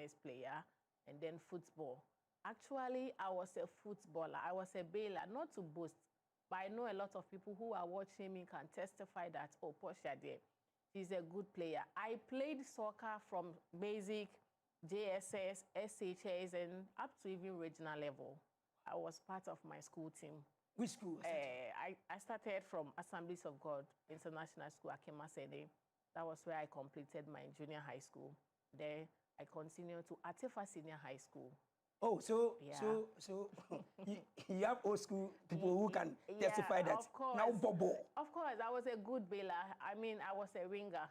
tennis player, and then football. Actually, I was a footballer. I was a bailer, not to boast, but I know a lot of people who are watching me can testify that, oh, Portia there, she's a good player. I played soccer from basic, JSS, SHS, and up to even regional level. I was part of my school team. Which school was that? I started from Assemblies of God International School, Akemasede. That was where I completed my junior high school. Then I continued to Atefa Senior High School. Oh, so you have old school people who can testify that. Of course. Now, Bobo. Of course, I was a good bailer. I mean, I was a ringer.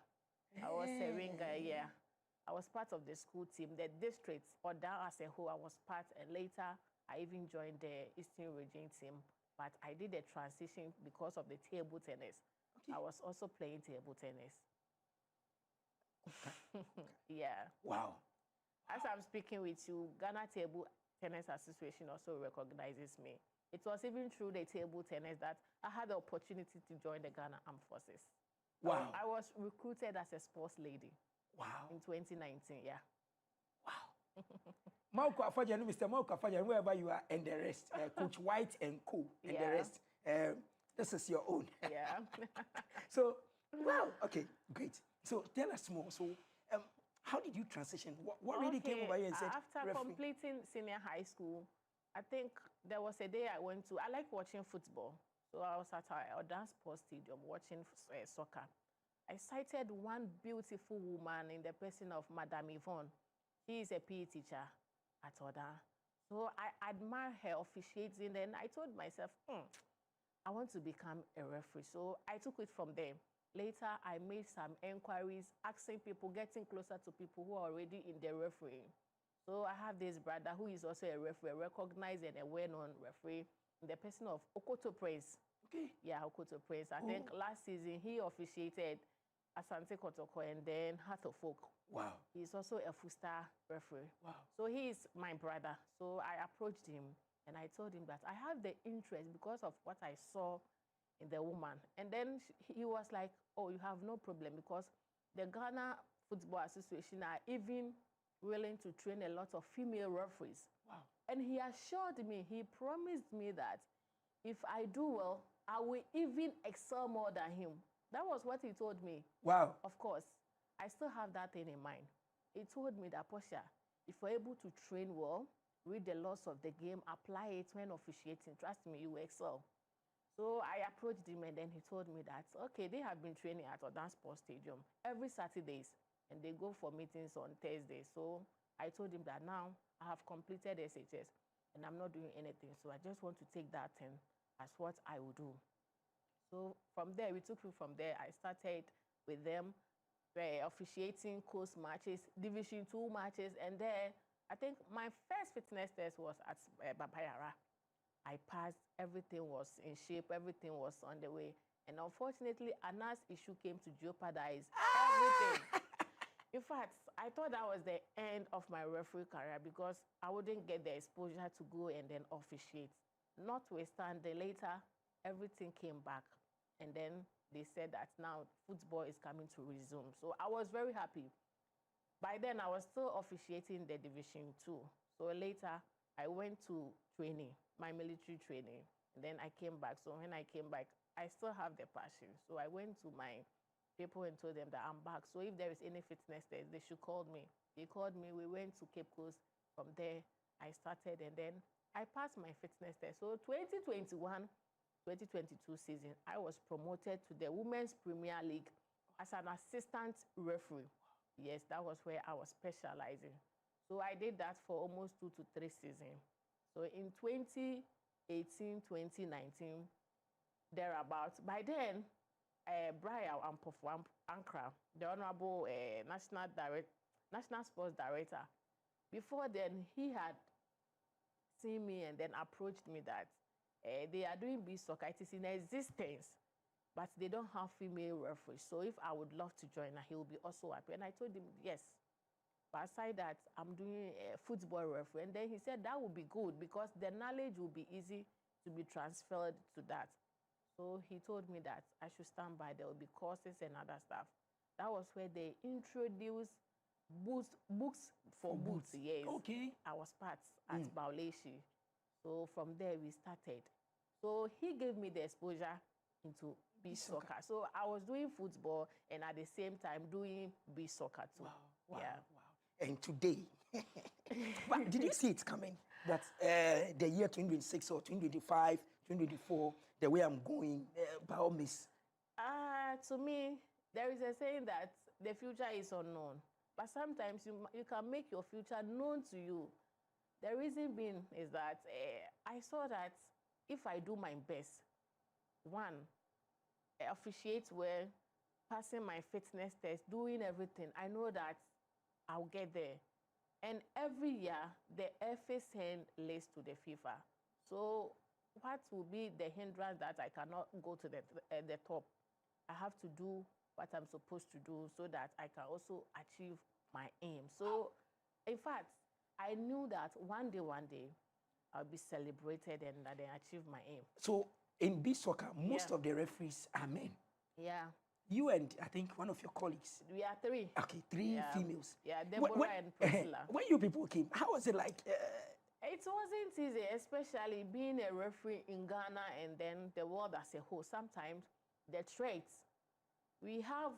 I was a ringer, yeah. I was part of the school team, the district, or down as a whole, I was part, and later I even joined the Eastern Region team. But I did a transition because of the table tennis. Okay. I was also playing table tennis. Yeah. Wow. As I'm speaking with you, Ghana Table Tennis Association also recognizes me. It was even through the table tennis that I had the opportunity to join the Ghana Armed Forces. Wow. I was recruited as a sports lady. Wow. In 2019, yeah. Wow. Malco Afajan, Mr. Malco Afajan, wherever you are, and the rest, Coach White and Co. and the rest. This is your own. Yeah. So, wow. Okay, great. So tell us more. So, how did you transition? What really came over you and said, after completing senior high school, I think there was a day I went to, I like watching football. So I was at our dance sports stadium watching soccer. I sighted one beautiful woman in the person of Madame Yvonne. She is a PE teacher at Oda. So I admire her officiating, and I told myself, I want to become a referee. So I took it from there. Later, I made some inquiries, asking people, getting closer to people who are already in the refereeing. So I have this brother who is also a referee, recognized and a well-known referee, in the person of Okoto Prince. Okay. Yeah, Okoto Prince. I think last season he officiated Asante Kotoko and then Heart of Folk. Wow. He's also a full-star referee. Wow. So he is my brother. So I approached him and I told him that I have the interest because of what I saw in the woman. And then he was like, oh, you have no problem, because the Ghana Football Association are even willing to train a lot of female referees. Wow. And he assured me, he promised me that if I do well, I will even excel more than him. That was what he told me. Wow. Of course, I still have that thing in mind. He told me that, Portia, if you're able to train well, read the laws of the game, apply it when officiating, trust me, you will excel. So I approached him, and then he told me that, okay, they have been training at Odan Sports Stadium every Saturdays, and they go for meetings on Thursdays. So I told him that now I have completed SHS, and I'm not doing anything. So I just want to take that thing as what I will do. So from there, we took it from there. I started with them officiating coast matches, Division 2 matches, and then I think my first fitness test was at Babayara. I passed, everything was in shape, everything was on the way. And unfortunately, Anas issue came to jeopardize everything. In fact, I thought that was the end of my referee career because I wouldn't get the exposure to go and then officiate. Notwithstanding, later, everything came back. And then they said that now football is coming to resume. So I was very happy. By then, I was still officiating the Division 2. So later, I went to training, my military training. And then I came back. So when I came back, I still have the passion. So I went to my people and told them that I'm back. So if there is any fitness test, they should call me. They called me. We went to Cape Coast. From there, I started. And then I passed my fitness test. So 2021-2022 season, I was promoted to the Women's Premier League as an assistant referee. Yes, that was where I was specializing. So I did that for almost 2 to 3 seasons. So in 2018, 2019, thereabouts, by then, Brian Ampofo Ankra, the Honorable National Sports Director, before then, he had seen me and then approached me that they are doing beach soccer. It is in existence, but they don't have female referees. So if I would love to join, he will be also happy. And I told him, yes. But aside that, I'm doing a football referee. And then he said that would be good because the knowledge will be easy to be transferred to that. So he told me that I should stand by. There will be courses and other stuff. That was where they introduced books for boots. Yes. Okay. I was part at Bauleshi. So from there we started. So he gave me the exposure into beach soccer. So I was doing football and at the same time doing beach soccer too. Wow. Yeah. Wow. And today, but did you see it coming? That the year 2026 or 2025, 2024, the way I'm going, by all means. To me, there is a saying that the future is unknown. But sometimes you can make your future known to you. The reason being is that I saw that if I do my best, one, officiate well, passing my fitness test, doing everything, I know that I'll get there. And every year, the FA send list to the FIFA. So what will be the hindrance that I cannot go to the top? I have to do what I'm supposed to do so that I can also achieve my aim. So, in fact, I knew that one day, I'll be celebrated and that I achieve my aim. So, in beach soccer, most of the referees are men. Yeah. You and I think one of your colleagues. We are three. Okay, three females. Yeah, Deborah and Priscilla. When you people came, how was it like? It wasn't easy, especially being a referee in Ghana and then the world as a whole. Sometimes the traits. We have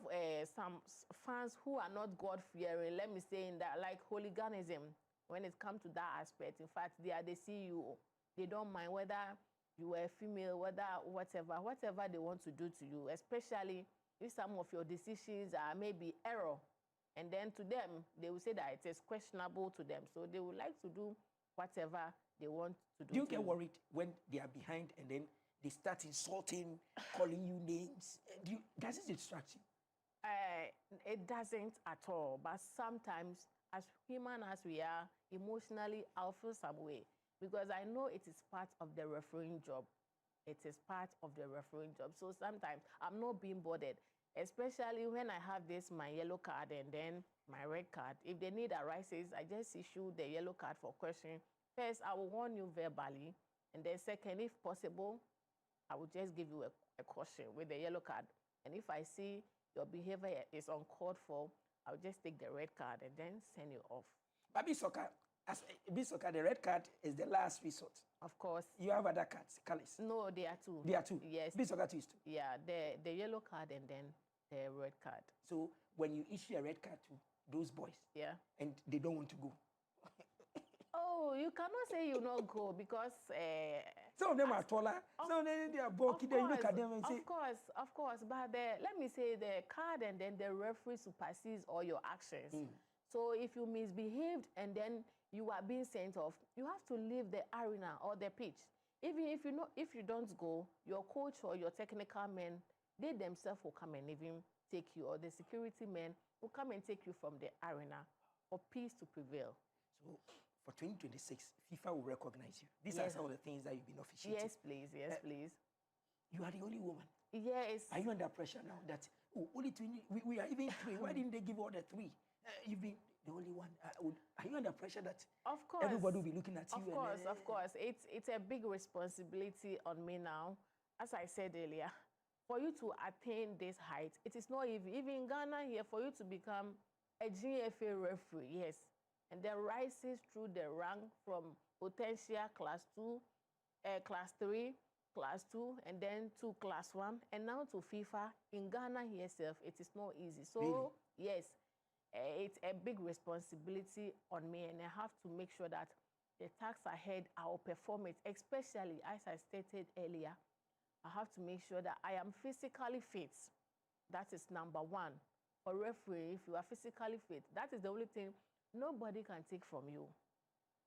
some fans who are not God-fearing, let me say in that, like hooliganism, when it comes to that aspect. In fact, they are the CEO. They don't mind whether you are a female, whether whatever they want to do to you, especially if some of your decisions are maybe error. And then to them, they will say that it is questionable to them. So they would like to do whatever they want to do. Do you get worried when they are behind and then they start insulting, calling you names? Does it distract you? It doesn't at all. But sometimes, as human as we are, emotionally, I'll feel some way. Because I know it is part of the refereeing job. It is part of the refereeing job. So sometimes I'm not being bothered, especially when I have my yellow card and then my red card. If the need arises, I just issue the yellow card for question. First, I will warn you verbally. And then second, if possible, I will just give you a caution with the yellow card. And if I see your behavior is uncalled for, I'll just take the red card and then send you off. But beach soccer, the red card is the last resort. Of course. You have other cards, colors? No, there are two. There are two? Yes. Beach soccer too is two? Yeah, the yellow card and then the red card. So when you issue a red card to those boys, yeah, and they don't want to go, oh, you cannot say you not go because some of them are taller, some of them they are bulky. Then you look at them and say, of course. But let me say the card and then the referee supersedes all your actions. So if you misbehaved and then you are being sent off, you have to leave the arena or the pitch. Even if you don't go, your coach or your technical men, they themselves will come and even take you, or the security men will come and take you from the arena for peace to prevail. So for 2026, FIFA will recognize you. These are some of the things that you've been officiating. Yes, please. Yes, please. You are the only woman. Yes. Are you under pressure now that only two? We are even three. Why didn't they give all the three? You've been the only one. Are you under pressure that of course everybody will be looking at you? Of course. It's a big responsibility on me now. As I said earlier, for you to attain this height, it is not easy. Even in Ghana here, for you to become a GFA referee, yes, and then rises through the rank from potential class 2, class 3, class 2, and then to class 1, and now to FIFA. In Ghana here itself, it is not easy. So really? Yes, it's a big responsibility on me, and I have to make sure that the tasks ahead, I will perform it, especially as I stated earlier. I have to make sure that I am physically fit. That is number one. For referee, if you are physically fit, that is the only thing nobody can take from you.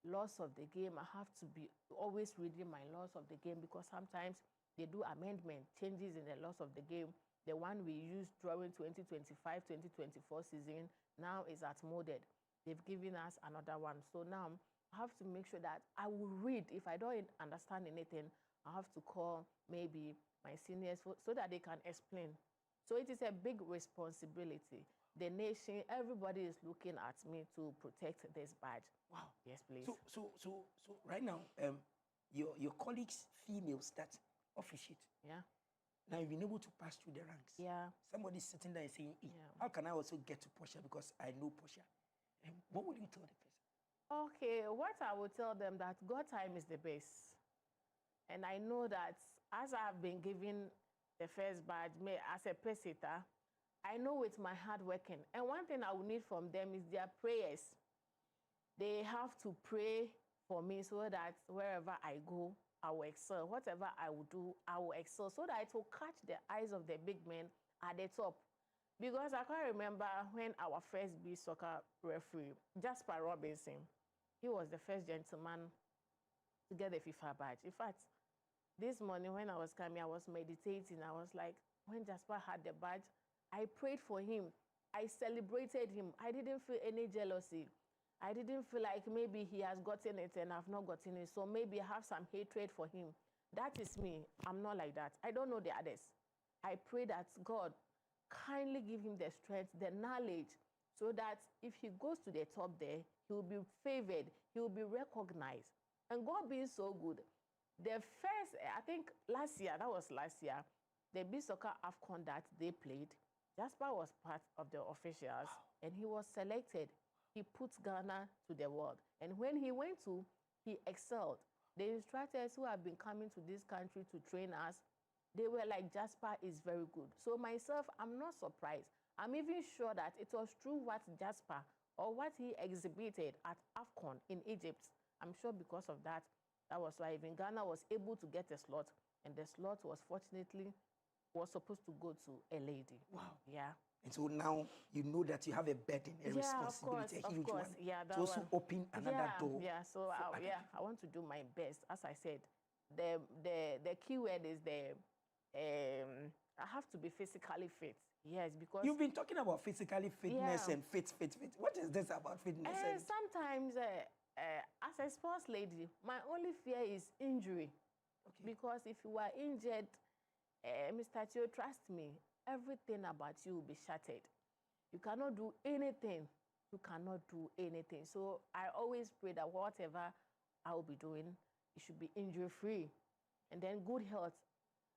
Laws of the game, I have to be always reading my laws of the game, because sometimes they do amendment, changes in the laws of the game. The one we used during 2025-2024 season now is outmoded. They've given us another one. So now I have to make sure that I will read. If I don't understand anything, I have to call maybe my seniors so that they can explain. So it is a big responsibility. The nation, everybody is looking at me to protect this badge. Wow. Yes, please. So right now, your colleagues, females that officiate. Yeah. Now you've been able to pass through the ranks. Yeah. Somebody's sitting there and saying, yeah, how can I also get to Portia, because I know Portia? And what would you tell the person? Okay, what I would tell them that God time is the best. And I know that as I've been given the first badge as a pesita, I know with my hard working. And one thing I will need from them is their prayers. They have to pray for me so that wherever I go, I will excel. Whatever I will do, I will excel so that it will catch the eyes of the big men at the top. Because I can remember when our first B soccer referee, Jasper Robinson, he was the first gentleman to get the FIFA badge. In fact, this morning when I was coming, I was meditating. I was like, when Jasper had the badge, I prayed for him. I celebrated him. I didn't feel any jealousy. I didn't feel like maybe he has gotten it and I've not gotten it. So maybe I have some hatred for him. That is me. I'm not like that. I don't know the others. I pray that God kindly give him the strength, the knowledge, so that if he goes to the top there, he will be favored, he will be recognized. And God being so good, the first, I think last year, the B Soccer AFCON that they played, Jasper was part of the officials, and he was selected. He put Ghana to the world. And when he went to, he excelled. The instructors who have been coming to this country to train us, they were like, Jasper is very good. So myself, I'm not surprised. I'm even sure that it was true what Jasper or what he exhibited at AFCON in Egypt. I'm sure because of that, that was why even Ghana was able to get a slot. And the slot was fortunately supposed to go to a lady. Wow. Yeah. And so now you know that you have a burden, a responsibility, a huge one. Yeah, that to also open another door. Yeah, so I want to do my best. As I said, the key word is I have to be physically fit. Yes, because you've been talking about physically fitness and fit. What is this about fitness? Sometimes, as a sports lady, my only fear is injury. Okay. Because if you are injured, Mr. Tio, trust me, everything about you will be shattered. You cannot do anything. You cannot do anything. So I always pray that whatever I will be doing, it should be injury-free. And then good health.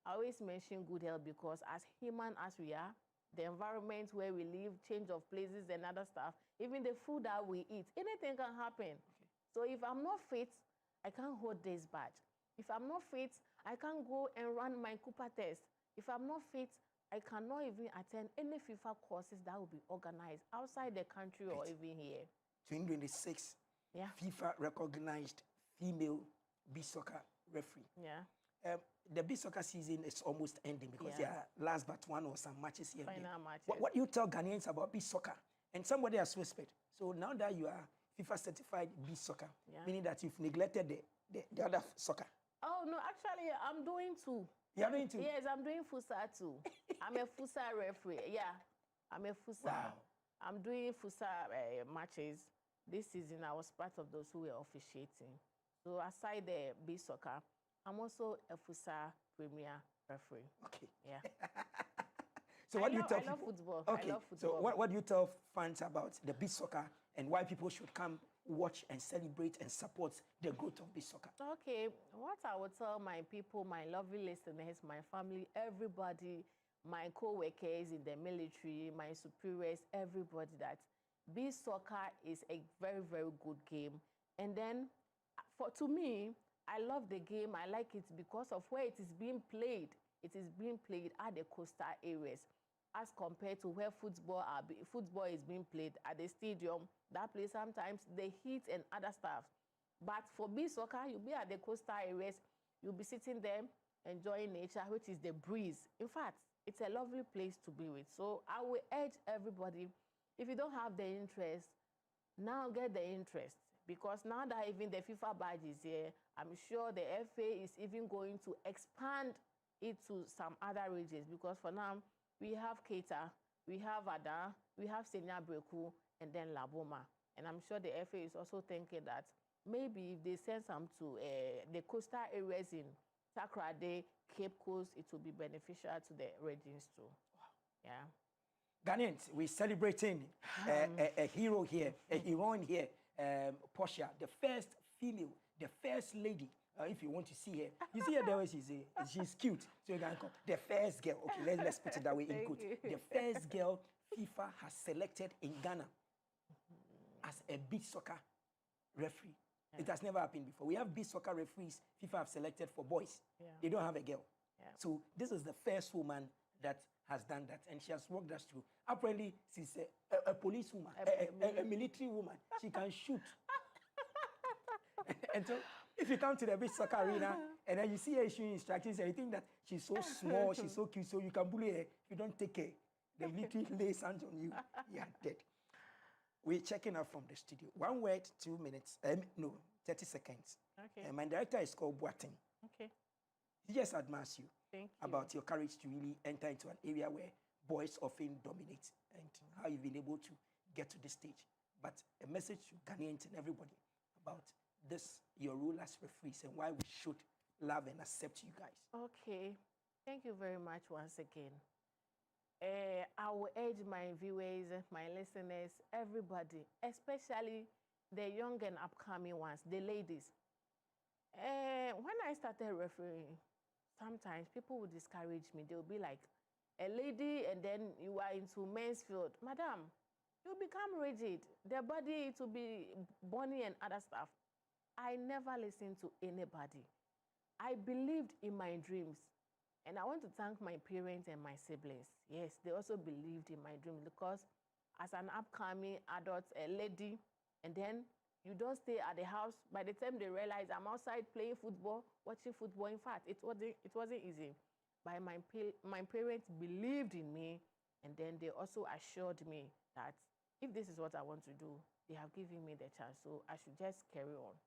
I always mention good health because as human as we are, the environment where we live, change of places and other stuff, even the food that we eat, anything can happen. Okay. So if I'm not fit, I can't hold this badge. If I'm not fit, I can't go and run my Cooper test. If I'm not fit, I cannot even attend any FIFA courses that will be organized outside the country or even here. 2026, FIFA recognized female beach soccer referee. Yeah. The beach soccer season is almost ending because there are last but one or some matches here. Final matches. What do you tell Ghanaians about beach soccer? And somebody has whispered. So now that you are FIFA certified beach soccer, meaning that you've neglected the other soccer. Oh, no, actually, I'm doing two. You're doing two? Yes, I'm doing futsal too. I'm a futsal referee. Yeah, I'm a futsal. Wow. I'm doing futsal matches. This season, I was part of those who were officiating. So aside the beach soccer, I'm also a futsal premier referee. Okay. Yeah. So what do you tell people? I love football. Okay. I love football. So what do you tell fans about the beach soccer and why people should come watch and celebrate and support the growth of beach soccer? Okay. What I would tell my people, my lovely listeners, my family, everybody, my co-workers in the military, my superiors, everybody, that beach soccer is a very, very good game. And then to me, I love the game. I like it because of where it is being played. It is being played at the coastal areas as compared to where football is being played at the stadium. That place sometimes the heat and other stuff. But for beach soccer, you'll be at the coastal areas. You'll be sitting there enjoying nature, which is the breeze. In fact, it's a lovely place to be with. So I will urge everybody, if you don't have the interest, now get the interest. Because now that even the FIFA badge is here, I'm sure the FA is even going to expand it to some other regions. Because for now, we have Keita, we have Ada, we have Senya Breku, and then Laboma. And I'm sure the FA is also thinking that maybe if they send some to the coastal areas in Takoradi, Cape Coast, it will be beneficial to the regions too. Wow. Yeah. Ghanaians, we're celebrating a hero here, a heroine here. Portia, the first female, the first lady. If you want to see her, you see her there where she's cute. So you can come. The first girl. Okay, let's put it that way in quote. The first girl FIFA has selected in Ghana. as a beach soccer referee. It has never happened before. We have beach soccer referees FIFA have selected for boys. They don't have a girl. So this is the first woman that has done that, and she has walked us through. Apparently, she's a policewoman, a military woman. She can shoot. And so, if you come to the beach soccer arena and then you see her issuing instructions, and you think that she's so small, she's so cute, so you can bully her. If you don't take care, the military lays hands on you, you are dead. We're checking out from the studio. 1 word, 2 minutes. No, 30 seconds. Okay. My director is called Boateng. Okay. He just admires you, Thank you about your courage to really enter into an area where boys often dominate, and how you've been able to get to this stage. But a message to Ghanaians and everybody about this, your role as referees, and why we should love and accept you guys. Okay. Thank you very much once again. I will urge my viewers, my listeners, everybody, especially the young and upcoming ones, the ladies. When I started refereeing, sometimes people would discourage me. They'll be like, a lady, and then you are into men's field. Madam, you become rigid. The body, it will be bony and other stuff. I never listened to anybody. I believed in my dreams. And I want to thank my parents and my siblings. Yes, they also believed in my dreams, because as an upcoming adult, a lady, and then you don't stay at the house. By the time they realize I'm outside playing football, watching football, in fact, it wasn't easy. But my parents believed in me, and then they also assured me that if this is what I want to do, they have given me the chance, so I should just carry on.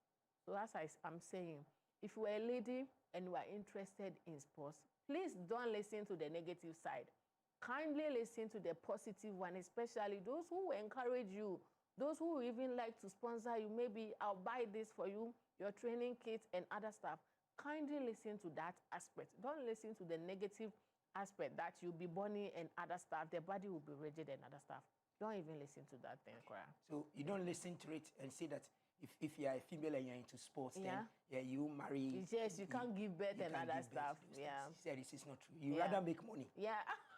So as I'm saying, if you are a lady and you are interested in sports, please don't listen to the negative side. Kindly listen to the positive one, especially those who encourage you, those who even like to sponsor you. Maybe I'll buy this for you, your training kits and other stuff. Kindly listen to that aspect. Don't listen to the negative aspect that you'll be bony and other stuff. The body will be rigid and other stuff. Don't even listen to that thing, Kora. So you don't listen to it and say that if you are a female and you're into sports, then you marry. Yes, you can't give birth and other stuff. Yeah. She said this is not true. You rather make money. Yeah.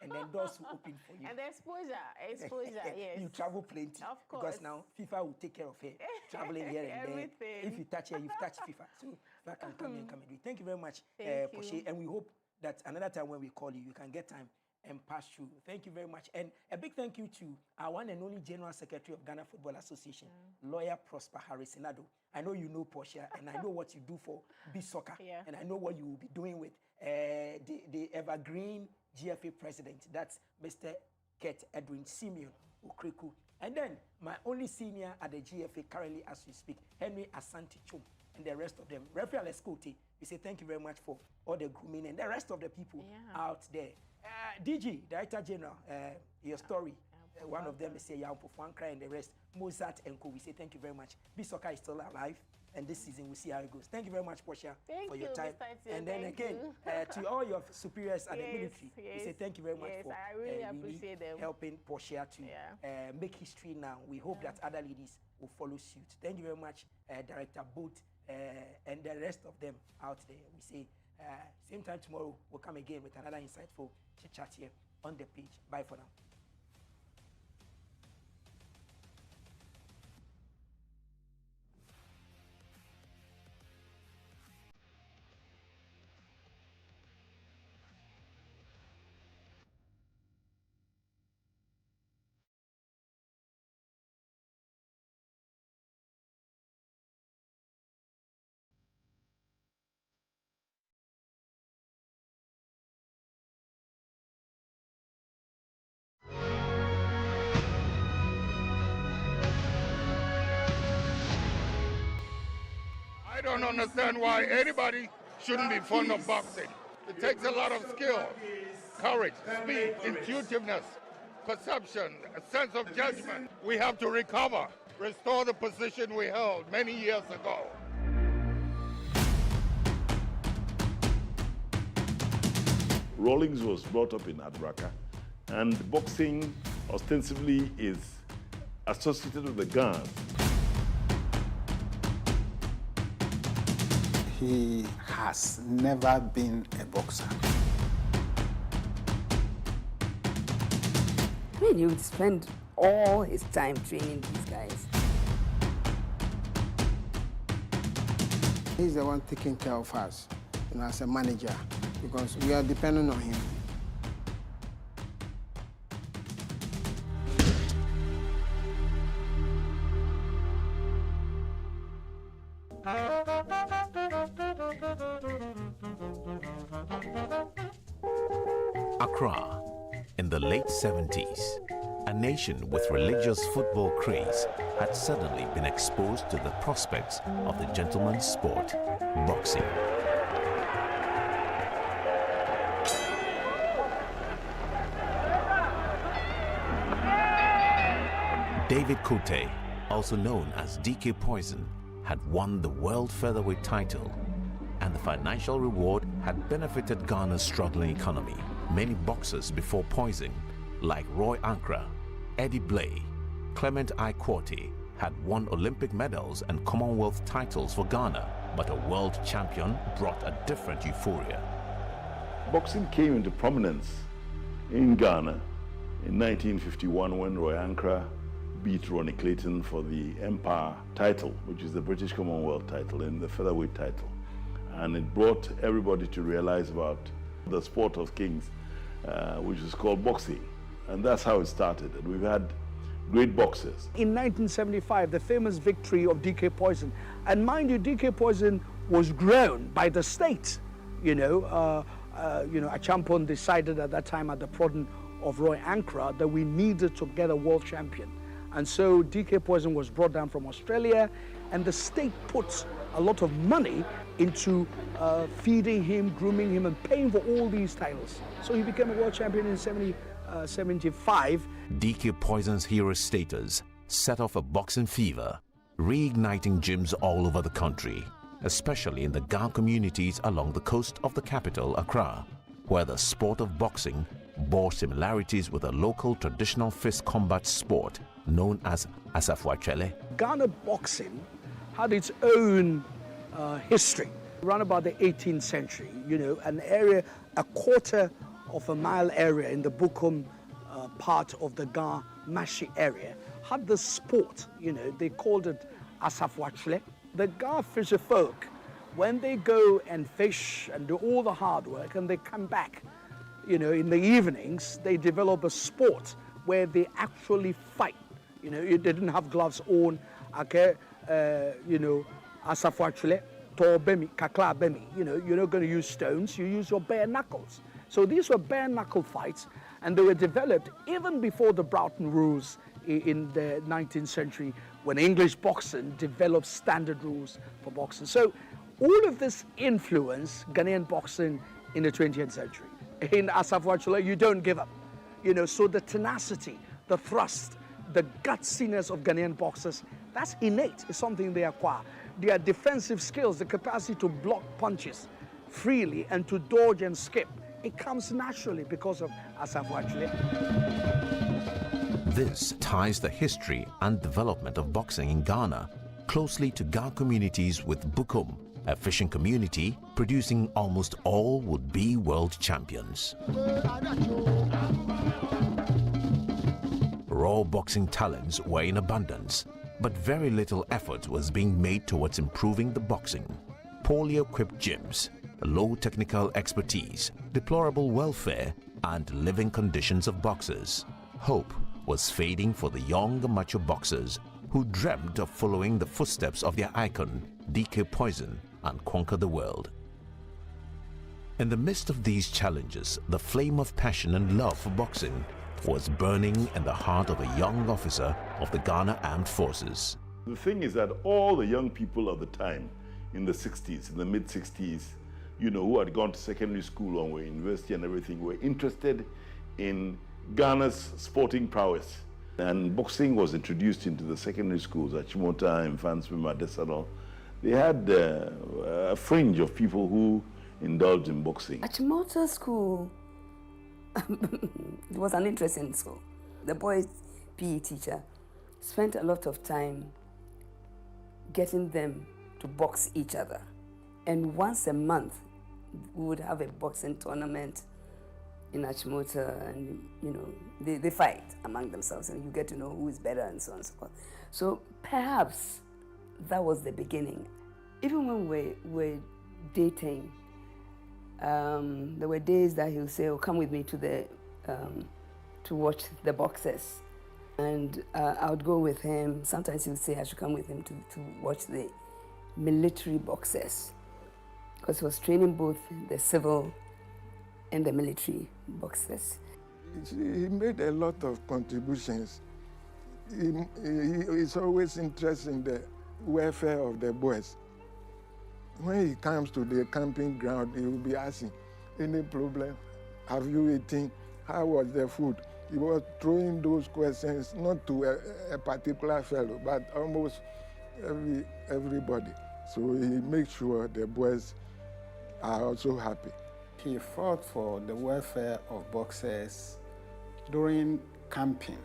And then doors will open for you. And the exposure, yes. You travel plenty. Of course. Because now FIFA will take care of her. Traveling here and Everything. there. If you touch her, you've touched FIFA. So FIFA can come and come and do it. Thank you very much, Thank Portia. you. And we hope that another time when we call you, you can get time and pass through. Thank you very much. And a big thank you to our one and only General Secretary of Ghana Football Association, Lawyer Prosper Harrisinado. I know you know Portia, and I know what you do for beach soccer, and I know what you will be doing with the evergreen GFA president. That's Mr. Kurt Edwin Simeon Ukreku. And then my only senior at the GFA currently as we speak, Henry Asante Chum, and the rest of them. Referee Alex Cote, we say thank you very much for all the grooming and the rest of the people out there. DG, Director General, your story. One of them is Yao Pofuankra and the rest, Mozart and Co. We say thank you very much. Beach soccer is still alive, and this season we'll see how it goes. Thank you very much, Portia, for your time. And then again, to all your superiors at the military, we say thank you very much for I really appreciate them helping Portia to make history now. We hope that other ladies will follow suit. Thank you very much, Director Boat, and the rest of them out there. We say same time tomorrow, we'll come again with another insightful chit-chat here on the page. Bye for now. I don't understand why anybody shouldn't be fond of boxing. It takes a lot of skill, courage, speed, intuitiveness, perception, a sense of judgment. We have to recover, restore the position we held many years ago. Rawlings was brought up in Adraka, and boxing ostensibly is associated with the guns. He has never been a boxer. I mean, he would spend all his time training these guys. He's the one taking care of us, as a manager, because we are dependent on him. Accra, in the late 70s, a nation with religious football craze had suddenly been exposed to the prospects of the gentleman's sport, boxing. David Kote, also known as DK Poison, had won the world featherweight title, and the financial reward had benefited Ghana's struggling economy. Many boxers before Poison, like Roy Ankra, Eddie Blay, Clement Ikwoti, had won Olympic medals and Commonwealth titles for Ghana, but a world champion brought a different euphoria. Boxing came into prominence in Ghana in 1951 when Roy Ankra beat Ronnie Clayton for the Empire title, which is the British Commonwealth title and the featherweight title. And it brought everybody to realize about the sport of kings, which is called boxing. And that's how it started. And we've had great boxers. In 1975, the famous victory of DK Poison. And mind you, DK Poison was grown by the state. Achampon decided at that time at the prodding of Roy Ankra that we needed to get a world champion. And so DK Poison was brought down from Australia, and the state put a lot of money into feeding him, grooming him, and paying for all these titles. So he became a world champion in 75. DK Poison's hero status set off a boxing fever, reigniting gyms all over the country, especially in the Ga communities along the coast of the capital, Accra, where the sport of boxing bore similarities with a local traditional fist combat sport known as Asafo-Akyele. Ghana boxing had its own history. Around about the 18th century, an area, a quarter of a mile area in the Bukom part of the Ga Mashi area, had the sport, they called it Asafo-Akyele. The Ga fisher folk, when they go and fish and do all the hard work and they come back, in the evenings, they develop a sport where they actually fight. They didn't have gloves on, okay, Asafo-Akyele, Bemi, Kakla Bemi, you're not going to use stones, you use your bare knuckles. So these were bare knuckle fights, and they were developed even before the Broughton rules in the 19th century, when English boxing developed standard rules for boxing. So all of this influenced Ghanaian boxing in the 20th century. In Asafo-Akyele, you don't give up. So the tenacity, the thrust, the gutsiness of Ghanaian boxers, that's innate. It's something they acquire. Their defensive skills, the capacity to block punches freely and to dodge and skip, it comes naturally because of Asafo-Akyele. This ties the history and development of boxing in Ghana closely to Ga communities, with Bukom, a fishing community producing almost all would-be world champions. Raw boxing talents were in abundance, but very little effort was being made towards improving the boxing. Poorly equipped gyms, low technical expertise, deplorable welfare, and living conditions of boxers. Hope was fading for the young amateur boxers who dreamt of following the footsteps of their icon, DK Poison, and conquer the world. In the midst of these challenges, the flame of passion and love for boxing was burning in the heart of a young officer of the Ghana Armed Forces. The thing is that all the young people of the time, in the 60s, in the mid-60s, who had gone to secondary school or were university and everything, were interested in Ghana's sporting prowess. And boxing was introduced into the secondary schools at Chimota, Infanswima, Desalon. They had a fringe of people who indulged in boxing. At Chimota School, it was an interesting school. The boys' PE teacher spent a lot of time getting them to box each other. And once a month, we would have a boxing tournament in Achimota, and they fight among themselves, and you get to know who is better and so on and so forth. So perhaps that was the beginning. Even when we were dating, there were days that he'll say, "Oh, come with me to the to watch the boxers," and I would go with him. Sometimes he would say I should come with him to watch the military boxers, because he was training both the civil and the military boxers. He made a lot of contributions. He's always interested in the welfare of the boys. When he comes to the camping ground, he will be asking, any problem? Have you eaten? How was the food? He was throwing those questions not to a particular fellow, but almost everybody. So he makes sure the boys are also happy. He fought for the welfare of boxers during camping,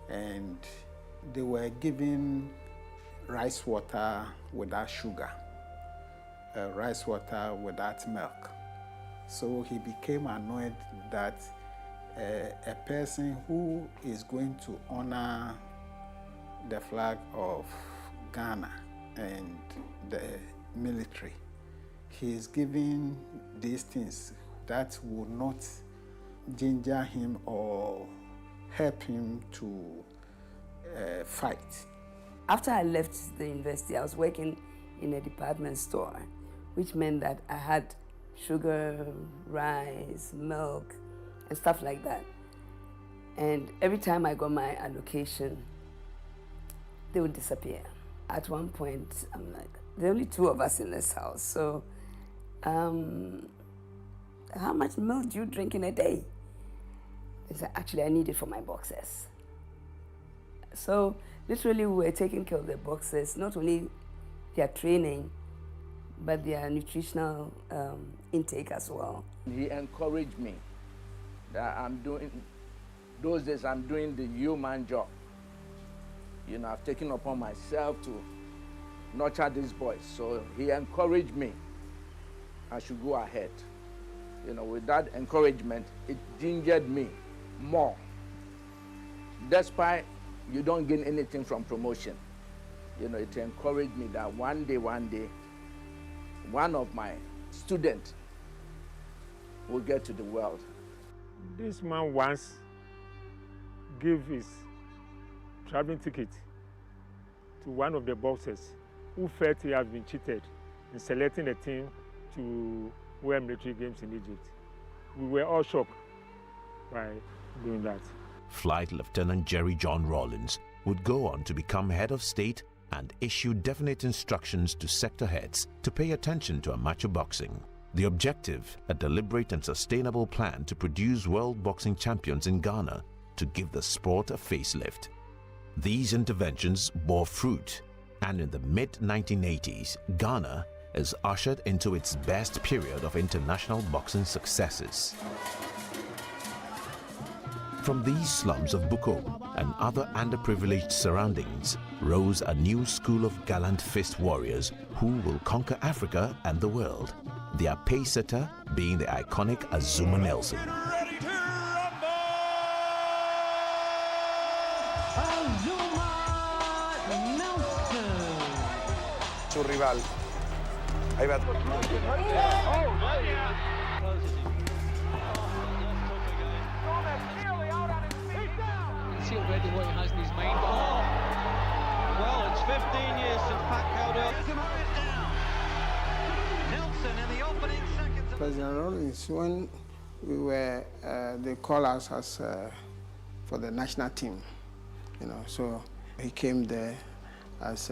and they were given rice water without sugar, rice water without milk. So he became annoyed that a person who is going to honor the flag of Ghana and the military, he is giving these things that will not ginger him or help him to fight. After I left the university, I was working in a department store, which meant that I had sugar, rice, milk, and stuff like that. And every time I got my allocation, they would disappear. At one point, I'm like, there are only two of us in this house, so how much milk do you drink in a day? They said, actually, I need it for my boxers. So literally, we were taking care of the boxers, not only their training, but their nutritional intake as well. He encouraged me that those days I'm doing the human job. You know, I've taken upon myself to nurture these boys. So he encouraged me I should go ahead. You know, with that encouragement, it gingered me more. Despite you don't gain anything from promotion, you know, it encouraged me that one day, one of my students will get to the world. This man once gave his traveling ticket to one of the boxers who felt he had been cheated in selecting a team to wear military games in Egypt. We were all shocked by doing that. Flight Lieutenant Jerry John Rawlins would go on to become head of state and issue definite instructions to sector heads to pay attention to amateur boxing. The objective, a deliberate and sustainable plan to produce world boxing champions in Ghana to give the sport a facelift. These interventions bore fruit, and in the mid-1980s, Ghana is ushered into its best period of international boxing successes. From these slums of Bukom and other underprivileged surroundings rose a new school of gallant fist warriors who will conquer Africa and the world, their pace-setter being the iconic Azuma Nelson. Su rival. Ahí va. See already what he has in his mind. Oh. Well, it's 15 years since Pacquiao did. Nelson in the opening seconds. President Rawlins, when we were, they called us as for the national team, you know, so he came there as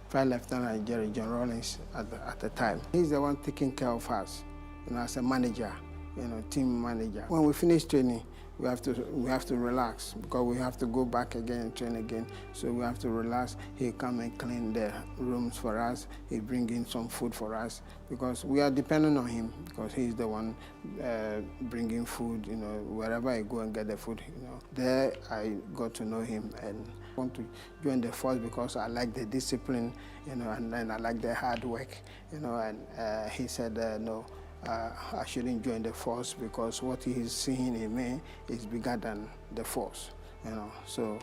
Flight Lieutenant Jerry John Rawlins at the time. He's the one taking care of us, you know, as a manager, you know, team manager. When we finish training, we have to relax because we have to go back again and train again. So we have to relax. He come and clean the rooms for us. He bring in some food for us because we are dependent on him because he's the one bringing food. You know, wherever I go and get the food. You know, there I got to know him and want to join the force because I like the discipline. You know, and then I like the hard work. You know, and he said no. I shouldn't join the force because what he is seeing in me is bigger than the force, you know. So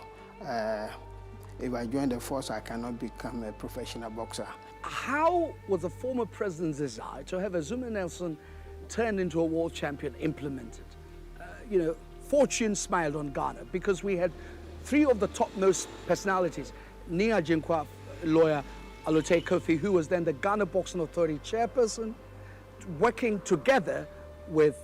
if I join the force, I cannot become a professional boxer. How was the former president's desire to have Azumah Nelson turned into a world champion implemented? You know, fortune smiled on Ghana because we had three of the topmost personalities, Nia Jinkwa, lawyer, Alute Kofi, who was then the Ghana Boxing Authority chairperson, working together with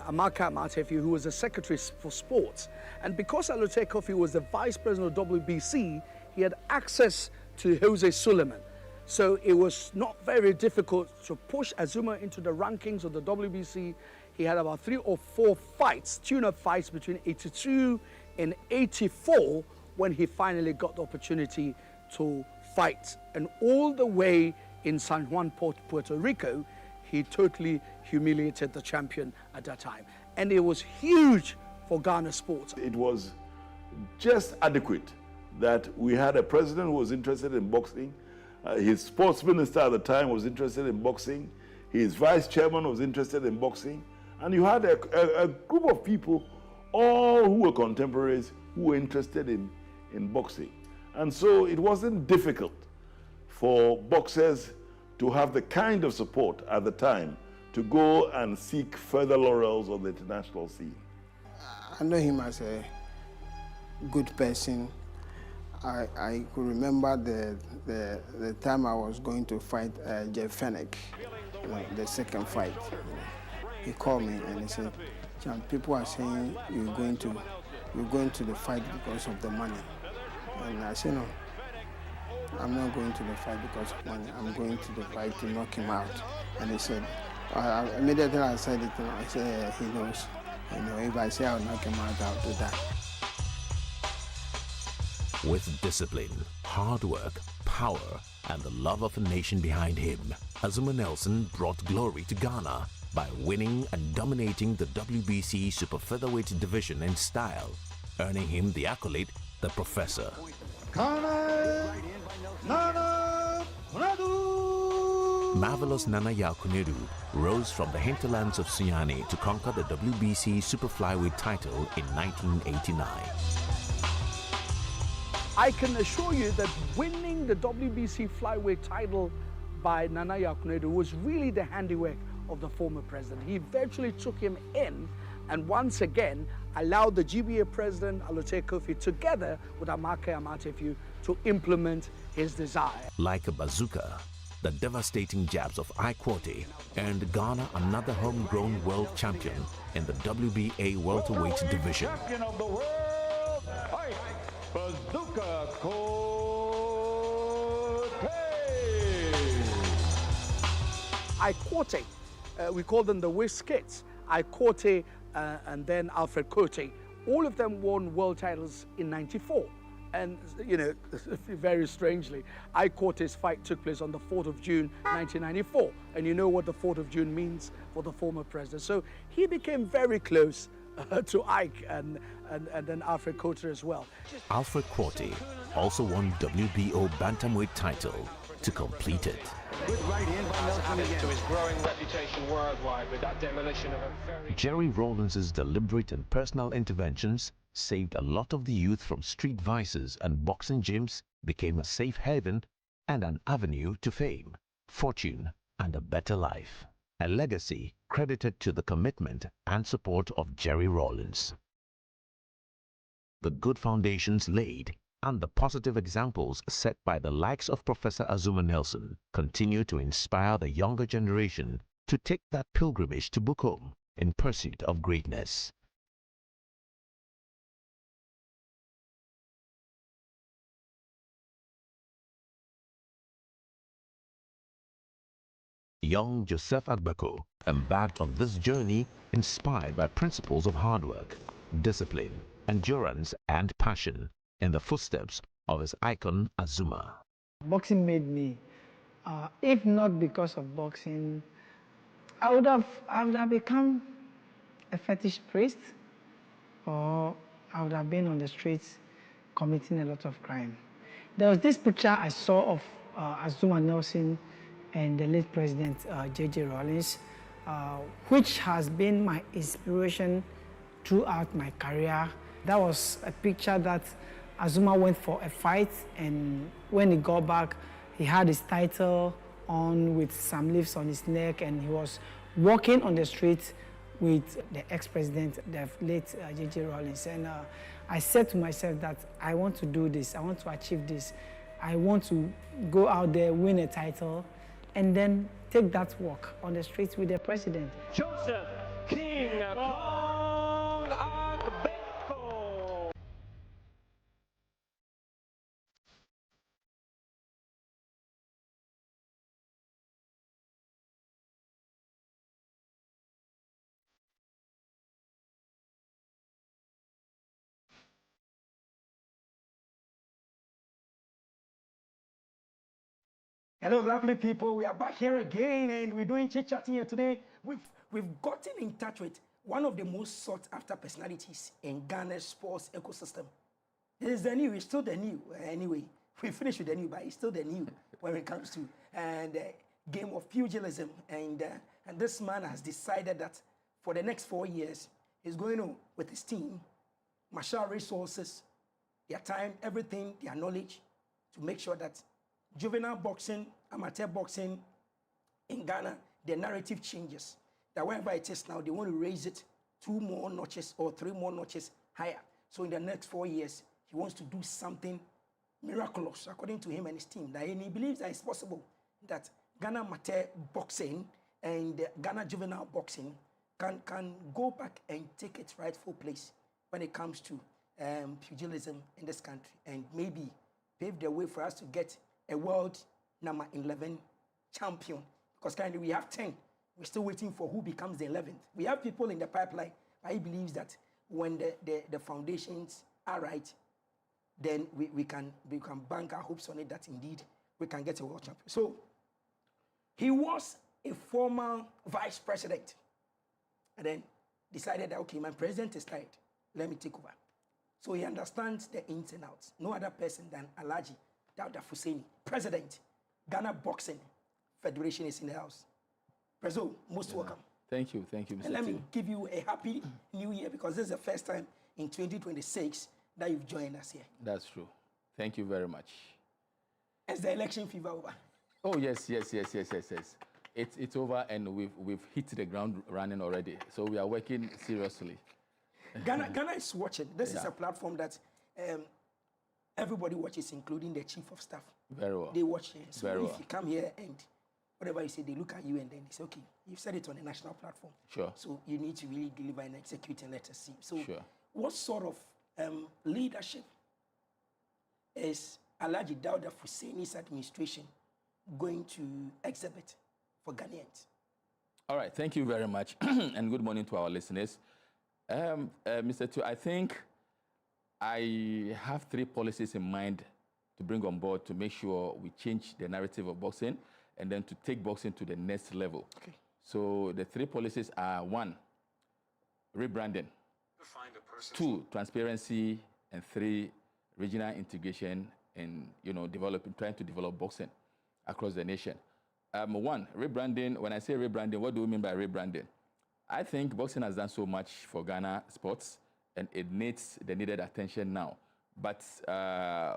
Amaka Amatefi, who was the secretary for sports. And because Alute Kofi was the vice president of WBC, he had access to Jose Suleiman. So it was not very difficult to push Azumah into the rankings of the WBC. He had about 3 or 4 fights, tune-up fights between 82 and 84 when he finally got the opportunity to fight. And all the way in San Juan, Puerto Rico, he totally humiliated the champion at that time. And it was huge for Ghana sports. It was just adequate that we had a president who was interested in boxing. His sports minister at the time was interested in boxing. His vice chairman was interested in boxing. And you had a group of people, all who were contemporaries, who were interested in boxing. And so it wasn't difficult for boxers to have the kind of support at the time to go and seek further laurels on the international scene. I know him as a good person. I could remember the time I was going to fight Jeff Fenech, the second fight. He called me and he said, "John, people are saying you're going to the fight because of the money." And I said, "No, I'm not going to the fight because of money. I'm going to the fight to knock him out." And he said, immediately I said it, I said, he knows. If I say I'll knock him out, I'll do that. With discipline, hard work, power, and the love of a nation behind him, Azumah Nelson brought glory to Ghana by winning and dominating the WBC super featherweight division in style, earning him the accolade, the Professor. Marvelous Nana Yakunedu rose from the hinterlands of Sunyani to conquer the WBC super flyweight title in 1989. I can assure you that winning the WBC flyweight title by Nana Yakunedu was really the handiwork of the former president. He virtually took him in and once again allowed the GBA president, Alute Kofi, together with Amaka Amatefi to implement his desire. Like a bazooka, the devastating jabs of Ikwate earned Ghana another homegrown world champion in the WBA welterweight division. Champion of the world, fight, Bazooka Kote. Ikwate, we call them the Whiskits. Ikwate and then Alfred Kote, all of them won world titles in '94. And, very strangely, Ikwate's fight took place on the 4th of June, 1994. And you know what the 4th of June means for the former president. So he became very close to Ike and then Alfred Kote as well. Alfred Kote also won WBO bantamweight title to complete it. Good right hand by Nelson again. To his growing reputation worldwide with that demolition of a very... Jerry Rawlins's deliberate and personal interventions saved a lot of the youth from street vices, and boxing gyms became a safe haven and an avenue to fame, fortune, and a better life. A legacy credited to the commitment and support of Jerry Rawlins. The good foundations laid and the positive examples set by the likes of Professor Azumah Nelson continue to inspire the younger generation to take that pilgrimage to Bukom in pursuit of greatness. Young Joseph Agbako embarked on this journey inspired by principles of hard work, discipline, endurance, and passion in the footsteps of his icon Azumah. Boxing made me, if not because of boxing, I would have become a fetish priest, or I would have been on the streets committing a lot of crime. There was this picture I saw of Azumah Nelson and the late President J.J. Rawlins, which has been my inspiration throughout my career. That was a picture that Azuma went for a fight, and when he got back, he had his title on with some leaves on his neck, and he was walking on the street with the ex-president, the late J.J. Rawlings. And I said to myself that I want to do this, I want to achieve this. I want to go out there, win a title, and then take that walk on the streets with the president. Joseph King Kong Agbeko. Hello, lovely people. We are back here again, and we're doing chit-chatting here today. We've gotten in touch with one of the most sought-after personalities in Ghana's sports ecosystem. It is the new. It's still the new. Anyway, we finished with the new, but it's still the new when it comes to game of pugilism. And this man has decided that for the next 4 years, he's going on with his team, marshal resources, their time, everything, their knowledge, to make sure that juvenile boxing, amateur boxing in Ghana, the narrative changes. That wherever it is now, they want to raise it 2 more notches or 3 more notches higher. So in the next 4 years, he wants to do something miraculous, according to him and his team. And he believes that it's possible that Ghana amateur boxing and Ghana juvenile boxing can go back and take its rightful place when it comes to pugilism in this country, and maybe pave the way for us to get a world number 11 champion, because currently we have 10. We're still waiting for who becomes the 11th. We have people in the pipeline, but he believes that when the foundations are right, then we can bank our hopes on it that indeed we can get a world champion. So he was a former vice president, and then decided that, okay, my president is tired, let me take over. So he understands the ins and outs. No other person than Alhaji Dauda Fuseni, president, Ghana Boxing Federation, is in the house. Prezo, most welcome. Thank you, Mr. And let me give you a happy new year, because this is the first time in 2026 that you've joined us here. That's true. Thank you very much. Is the election fever over? Oh, yes. It's over, and we've hit the ground running already. So we are working seriously. Ghana is watching. This is a platform that everybody watches, including the chief of staff. Very well. They watch here. So Very if well. you come here and whatever you say, they look at you and then they say, okay, you've said it on a national platform. Sure. So you need to really deliver and execute and let us see. So Sure. what sort of leadership is Alhaji Dauda Fuseni's administration going to exhibit for Ghanaians? All right, thank you very much, and good morning to our listeners. Mr. Tu, I think I have 3 policies in mind to bring on board to make sure we change the narrative of boxing and then to take boxing to the next level. Okay. So the 3 policies are: 1, rebranding; 2, transparency; and 3, regional integration and trying to develop boxing across the nation. 1, rebranding. When I say rebranding, what do we mean by rebranding? I think boxing has done so much for Ghana sports, and it needs the needed attention now. But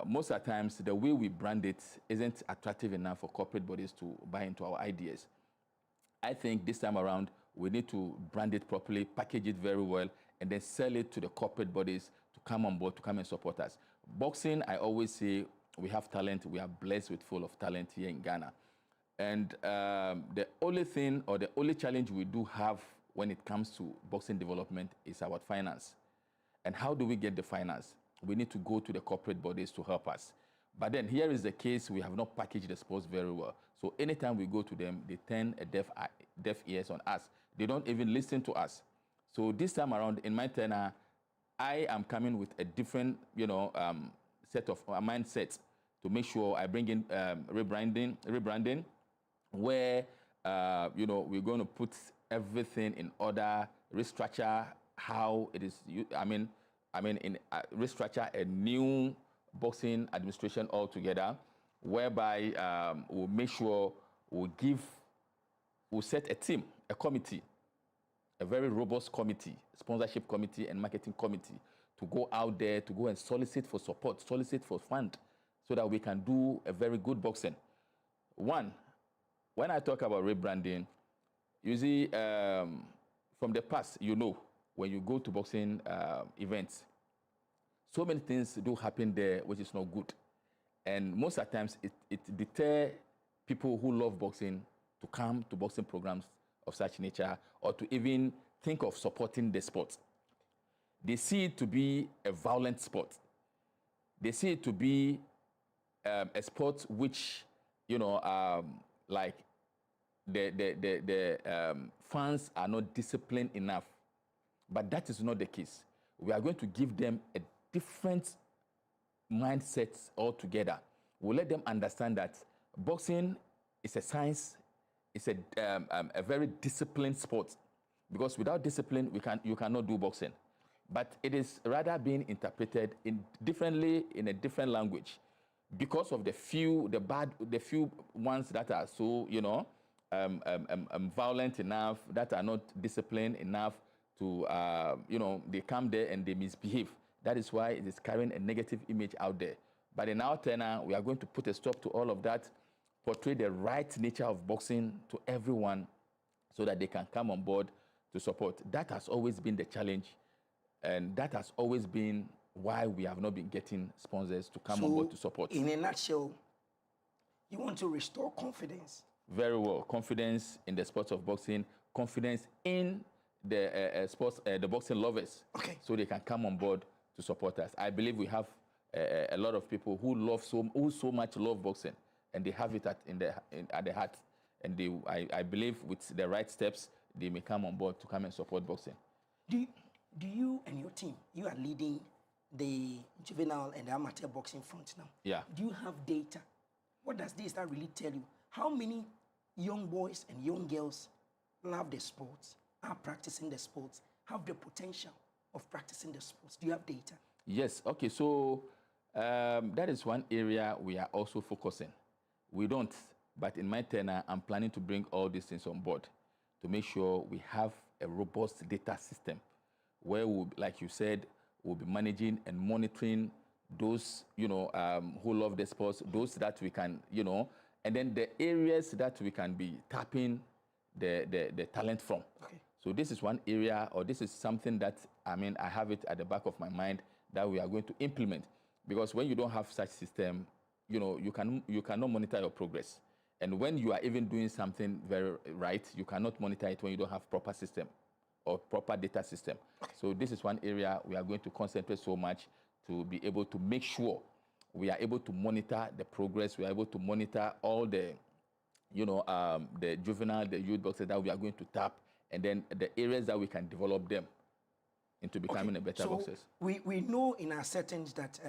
most of the times, the way we brand it isn't attractive enough for corporate bodies to buy into our ideas. I think this time around, we need to brand it properly, package it very well, and then sell it to the corporate bodies to come on board, to come and support us. Boxing, I always say, we have talent. We are blessed with full of talent here in Ghana. And the only thing or the only challenge we do have when it comes to boxing development is our finance. And how do we get the finance? We need to go to the corporate bodies to help us. But then here is the case, we have not packaged the sports very well. So anytime we go to them, they turn a deaf ears on us. They don't even listen to us. So this time around, in my tenure, I am coming with a different, set of mindset to make sure I bring in rebranding, where we're going to put everything in order, restructure how it is. Restructure a new boxing administration altogether, whereby we'll make sure we'll set a team, a committee, a very robust committee, sponsorship committee and marketing committee, to go out there, to go and solicit for support, solicit for fund, so that we can do a very good boxing. One, when I talk about rebranding, you see, from the past, you know, when you go to boxing events, so many things do happen there which is not good. And most of the times, it deters people who love boxing to come to boxing programs of such nature or to even think of supporting the sport. They see it to be a violent sport. They see it to be a sport which, you know, like the fans are not disciplined enough. But that is not the case. We are going to give them a different mindset altogether. We'll let them understand that boxing is a science, it's a very disciplined sport. Because without discipline, you cannot do boxing. But it is rather being interpreted differently in a different language because of the few ones that are so, you know, violent enough, that are not disciplined enough to, you know, they come there and they misbehave. That is why it is carrying a negative image out there. But in our tenor, we are going to put a stop to all of that, portray the right nature of boxing to everyone so that they can come on board to support. That has always been the challenge, and that has always been why we have not been getting sponsors to come on board to support. In a nutshell, you want to restore confidence. Very well. Confidence in the sport of boxing, confidence in the sports, the boxing lovers, so they can come on board to support us. I believe we have a lot of people who so much love boxing, and they have it at the heart. And I believe with the right steps, they may come on board to come and support boxing. Do you and your team, you are leading the juvenile and the amateur boxing front now? Yeah. Do you have data? What does this really tell you? How many young boys and young girls love the sports, are practicing the sports, have the potential of practicing the sports? Do you have data? Yes. Okay. So that is one area we are also focusing. We don't, but in my tenure, I'm planning to bring all these things on board to make sure we have a robust data system where, like you said, we'll be managing and monitoring those, you know, who love the sports, those that we can, you know, and then the areas that we can be tapping the talent from. Okay. So this is one area, or this is something that, I mean, I have it at the back of my mind that we are going to implement. Because when you don't have such system, you know, you cannot monitor your progress. And when you are even doing something very right, you cannot monitor it when you don't have proper system or proper data system. Okay. So this is one area we are going to concentrate so much to be able to make sure we are able to monitor the progress, we are able to monitor all the, you know, the juvenile, the youth boxers that we are going to tap, and then the areas that we can develop them into becoming a better boxers. We know in our settings that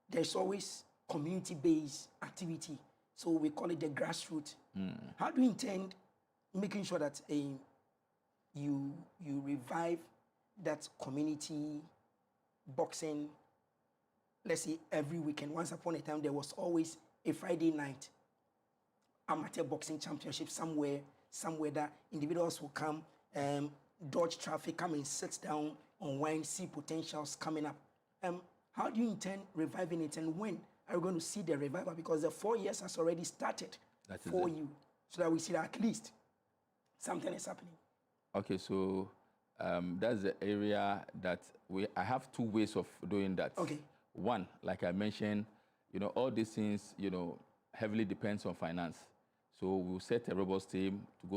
there's always community-based activity. So we call it the grassroots. How do you intend making sure that you revive that community boxing? Let's say every weekend. Once upon a time, there was always a Friday night amateur boxing championship somewhere that individuals will come, dodge traffic, come and sit down, unwind, see potentials coming up. How do you intend reviving it, and when are we going to see the revival? Because the 4 years has already started for you, so that we see that at least something is happening. Okay, so that's the area that I have two ways of doing that. Okay. One, like I mentioned, you know, all these things, you know, heavily depends on finance. So we'll set a robust team to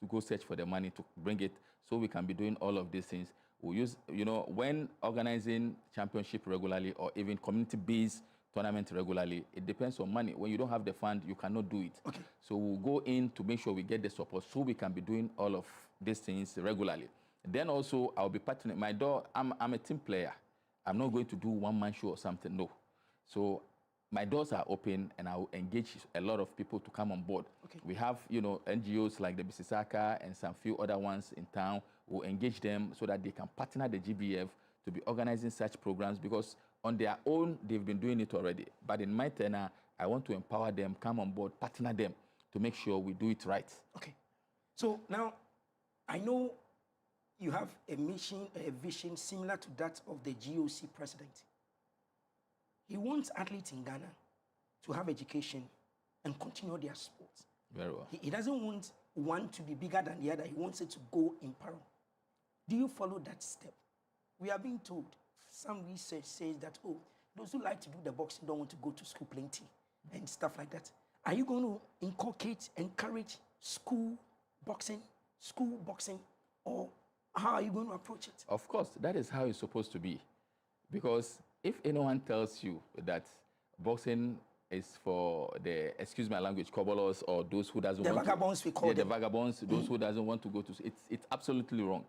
go search for the money to bring it, so we can be doing all of these things. We'll use, you know, when organizing championship regularly or even community-based tournament regularly, it depends on money. When you don't have the fund, you cannot do it. Okay. So we'll go in to make sure we get the support so we can be doing all of these things regularly. Then also, I'll be partnering. I'm a team player. I'm not going to do one-man show or something, no. So my doors are open, and I will engage a lot of people to come on board. Okay. We have, you know, NGOs like the Bisisaka and some few other ones in town. We'll engage them so that they can partner the GBF to be organizing such programs, because on their own, they've been doing it already. But in my tenure, I want to empower them, come on board, partner them to make sure we do it right. Okay. So now, I know you have a mission, a vision similar to that of the GOC president. He wants athletes in Ghana to have education and continue their sports. Very well. He doesn't want one to be bigger than the other. He wants it to go in parallel. Do you follow that step? We are being told, some research says that, oh, those who like to do the boxing don't want to go to school plenty and stuff like that. Are you going to inculcate, encourage school boxing, or how are you going to approach it? Of course, that is how it's supposed to be. Because if anyone tells you that boxing is for the, excuse my language, cobblerers or those who doesn't the want vagabonds, to... we call the them. vagabonds, those who doesn't want to go to... It's absolutely wrong.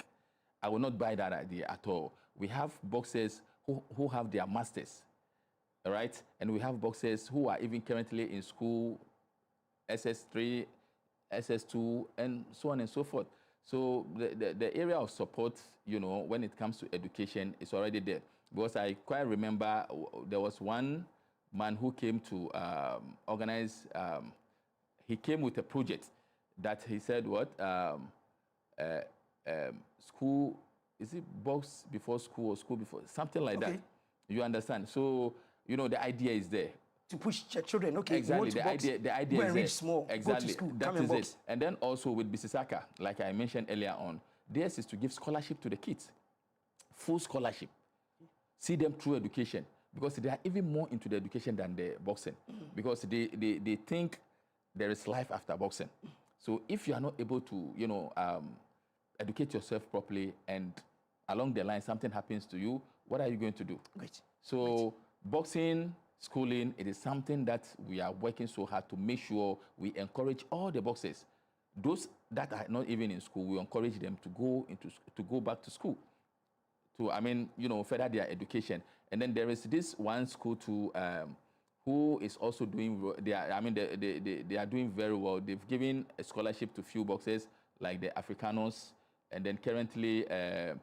I will not buy that idea at all. We have boxers who have their masters, all right? And we have boxers who are even currently in school, SS3, SS2, and so on and so forth. So the area of support, you know, when it comes to education is already there. Because I quite remember there was one man who came to organize, he came with a project that he said, school, is it box before school or school before, something like that. You understand? So, you know, the idea is there. To push children, okay. Exactly, the idea go is and there. reach small, exactly, go to school, that come and is box. it. And then also with Bisisaka, like I mentioned earlier on, theirs is to give scholarship to the kids, full scholarship. See them through education, because they are even more into the education than the boxing, because they think there is life after boxing. So if you are not able to, you know, educate yourself properly, and along the line something happens to you, what are you going to do? Great. So boxing, schooling, it is something that we are working so hard to make sure we encourage all the boxers. Those that are not even in school, we encourage them to go back to school, to, I mean, you know, further their education. And then there is this one school too, who is also doing, they are doing very well. They've given a scholarship to few boxers like the Africanos, and then currently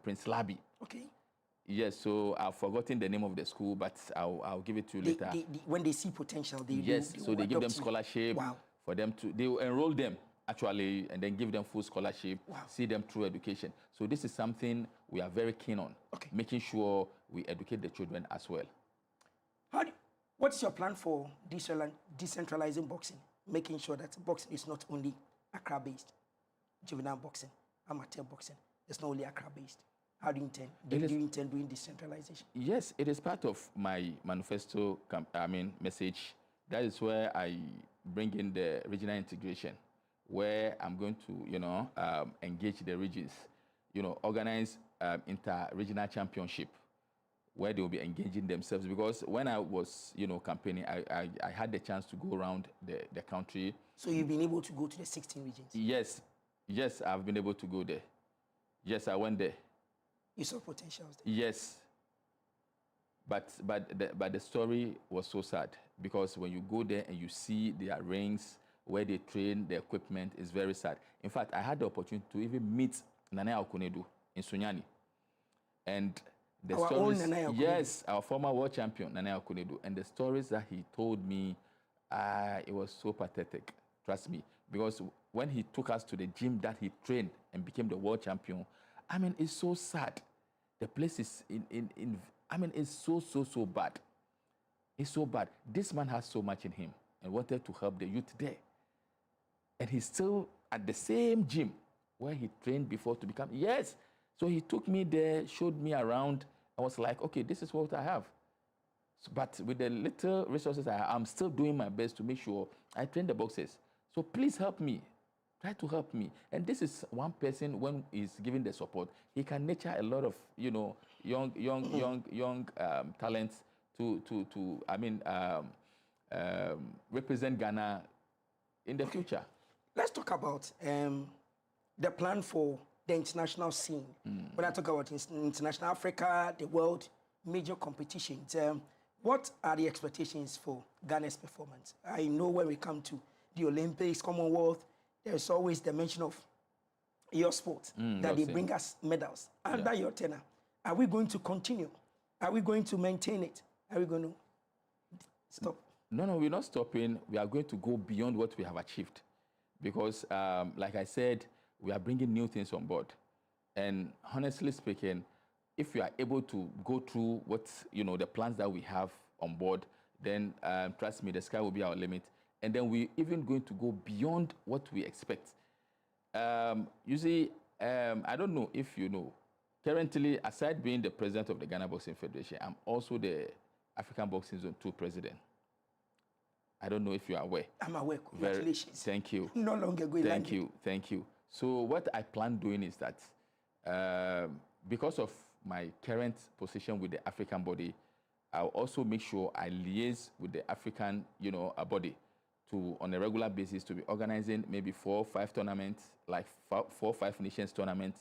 Prince Labi. Okay. Yes, so I've forgotten the name of the school, but I'll give it to you later. When they see potential, they they give them scholarship for them to, they will enroll them actually, and then give them full scholarship, see them through education. So this is something we are very keen on, making sure we educate the children as well. What's your plan for decentralizing boxing, making sure that boxing is not only Accra-based, juvenile boxing, amateur boxing, it's not only Accra-based? How do you intend? Do you intend doing decentralization? Yes, it is part of my manifesto, message. That is where I bring in the regional integration, where I'm going to, you know, engage the regions, you know, organize inter-regional championship, where they will be engaging themselves. Because when I was, you know, campaigning, I had the chance to go around the country. So you've been able to go to the 16 regions? Yes, I've been able to go there. Yes, I went there. You saw potentials there? Yes. But the story was so sad, because when you go there and you see their rings, where they train, the equipment is very sad. In fact, I had the opportunity to even meet Nana Akunedu in Sunyani. And the stories, yes, our former world champion, Nana Akunedu. And the stories that he told me, it was so pathetic, trust me. Because when he took us to the gym that he trained and became the world champion, I mean, it's so sad. The place is it's so bad. It's so bad. This man has so much in him and wanted to help the youth there. And he's still at the same gym where he trained before to become, yes. So he took me there, showed me around. I was like, okay, this is what I have. So, but with the little resources I'm still doing my best to make sure I train the boxers. So please help me. Try to help me. And this is one person, when he's giving the support, he can nurture a lot of, you know, young talents to represent Ghana in the future. Let's talk about the plan for the international scene. When I talk about international Africa, the world, major competitions, what are the expectations for Ghana's performance? I know when we come to the Olympics, Commonwealth, there's always the mention of your sport, that they bring us medals. Under your tenure, are we going to continue? Are we going to maintain it? Are we going to stop? No, we're not stopping. We are going to go beyond what we have achieved. Because, like I said, we are bringing new things on board. And honestly speaking, if you are able to go through what, the plans that we have on board, then trust me, the sky will be our limit. And then we're even going to go beyond what we expect. You see, I don't know if you know, currently, aside being the president of the Ghana Boxing Federation, I'm also the African Boxing Zone 2 president. I don't know if you are aware. I'm aware. Congratulations. Thank you. No longer going. Thank you. So what I plan doing is that because of my current position with the African body, I'll also make sure I liaise with the African, body to, on a regular basis, to be organizing maybe 4 or 5 tournaments, like 4 or 5 nations tournaments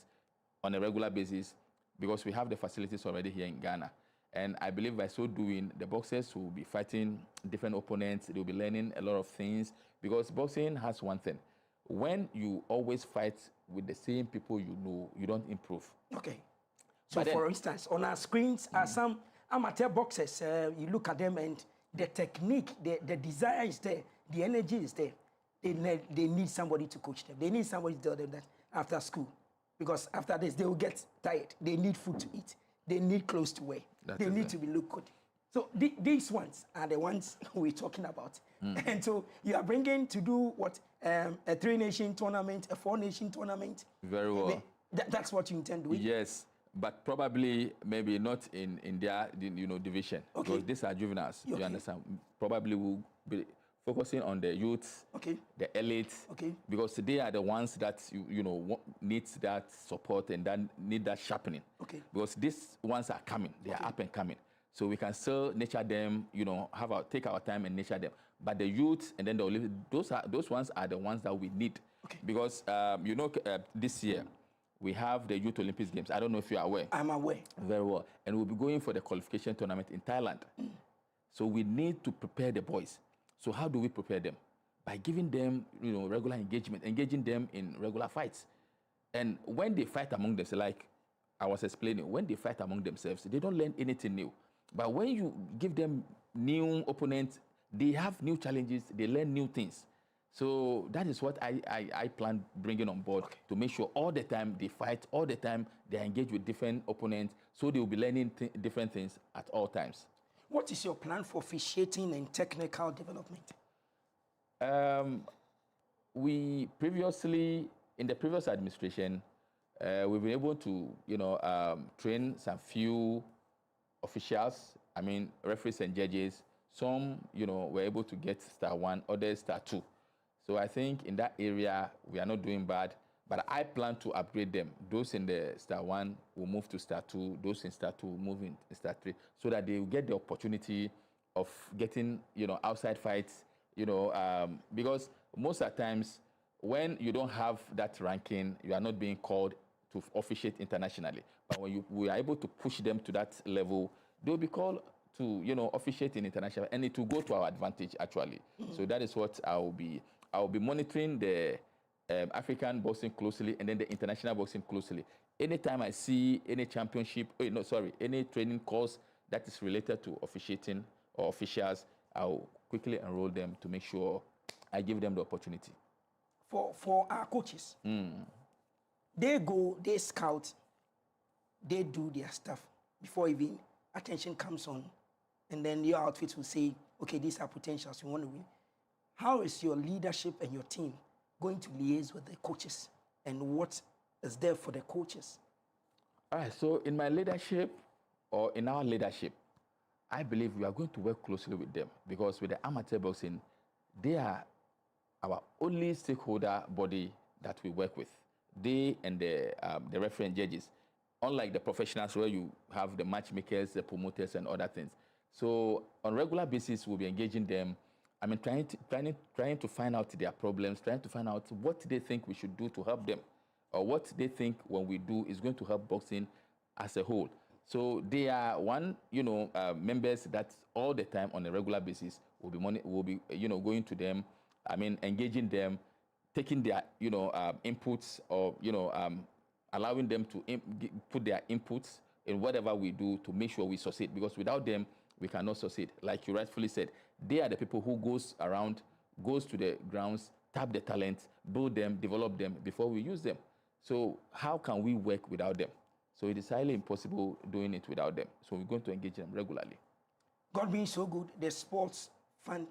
on a regular basis, because we have the facilities already here in Ghana. And I believe by so doing, the boxers will be fighting different opponents. They'll be learning a lot of things, because boxing has one thing. When you always fight with the same people you know, you don't improve. Okay. So for instance, on our screens are some amateur boxers. You look at them and the technique, the desire is there, the energy is there. They need somebody to coach them. They need somebody to tell them that after school. Because after this, they will get tired. They need food to eat. They need clothes to wear. They need to be look good. So these ones are the ones we're talking about. And so you are bringing to do what? A 3-nation tournament, a 4-nation tournament. Very well. That's what you intend doing? Yes, but probably maybe not in their division. Okay. Because these are juveniles. Okay. You understand? Probably will be focusing on the youth, the elite, because they are the ones that need that support and that need that sharpening. Okay. Because these ones are coming, they are up and coming. So we can still nurture them, take our time and nurture them. But the youth and then the elite, those ones are the ones that we need. Okay. Because this year we have the Youth Olympics Games. I don't know if you are aware. I'm aware. Very well. And we'll be going for the qualification tournament in Thailand. So we need to prepare the boys. So how do we prepare them? By giving them, regular engagement, engaging them in regular fights. And when they fight among themselves, like I was explaining, when they fight among themselves, they don't learn anything new. But when you give them new opponents, they have new challenges, they learn new things. So that is what I plan bringing on board, to make sure all the time they fight, all the time they engage with different opponents, so they will be learning different things at all times. What is your plan for officiating and technical development? We previously, in the previous administration, we've been able to, train some few officials, referees and judges. Some, were able to get star 1, others star 2. So I think in that area, we are not doing bad, but I plan to upgrade them. Those in the star 1 will move to star 2, those in star 2 will move in star 3, so that they will get the opportunity of getting, outside fights, because most of the times when you don't have that ranking, you are not being called to officiate internationally. But when we are able to push them to that level, they'll be called to, officiate in international, and it will go to our advantage, actually. So that is what I will be monitoring the African boxing closely, and then the international boxing closely. Anytime I see any championship, any training course that is related to officiating or officials, I'll quickly enroll them to make sure I give them the opportunity. For our coaches, they go, they scout, they do their stuff before even attention comes on, and then your outfits will say, okay, these are potentials, we want to win. How is your leadership and your team going to liaise with the coaches, and what is there for the coaches? All right, so in my leadership, or in our leadership, I believe we are going to work closely with them, because with the amateur boxing, they are our only stakeholder body that we work with. They and the referee and judges, unlike the professionals where you have the matchmakers, the promoters, and other things. So on a regular basis, we'll be engaging them. Trying to find out their problems, trying to find out what they think we should do to help them, or what they think when we do is going to help boxing as a whole. So they are members that all the time on a regular basis will be going to them, engaging them, taking their inputs, or allowing them to put their inputs in whatever we do to make sure we succeed, because without them we cannot succeed. Like you rightfully said, they are the people who goes to the grounds, tap the talent, build them, develop them before we use them. So how can we work without them? So it is highly impossible doing it without them. So we're going to engage them regularly. God being so good, the sports fund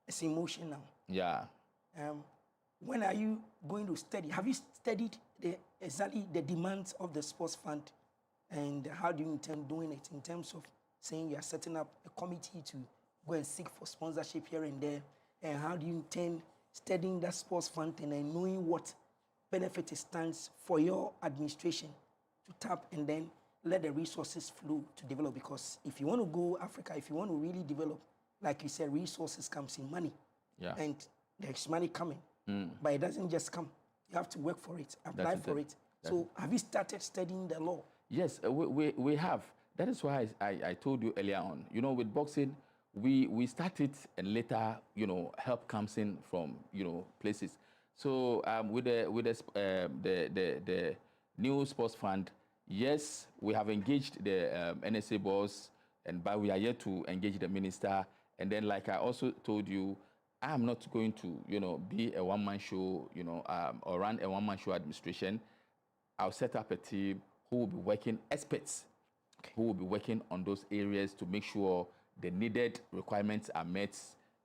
is in motion now. Yeah. When are you going to study? Have you studied exactly the demands of the sports fund, and how do you intend doing it in terms of saying you are setting up a committee to go and seek for sponsorship here and there? And how do you intend studying that sports fund and then knowing what benefit it stands for your administration to tap and then let the resources flow to develop? Because if you want to go Africa, if you want to really develop, like you said, resources comes in money. Yeah. And there's money coming. But it doesn't just come. You have to work for it, apply for it. So have you started studying the law? Yes, we have. That is why I told you earlier on, you know, with boxing, we started and later, you know, help comes in from, you know, places. So with the new sports fund, yes, we have engaged the NSA boss, but we are yet to engage the minister. And then, like I also told you, I am not going to, you know, be a one-man show, you know, or run a one-man show administration. I'll set up a team who will be working, experts, who will be working on those areas to make sure the needed requirements are met.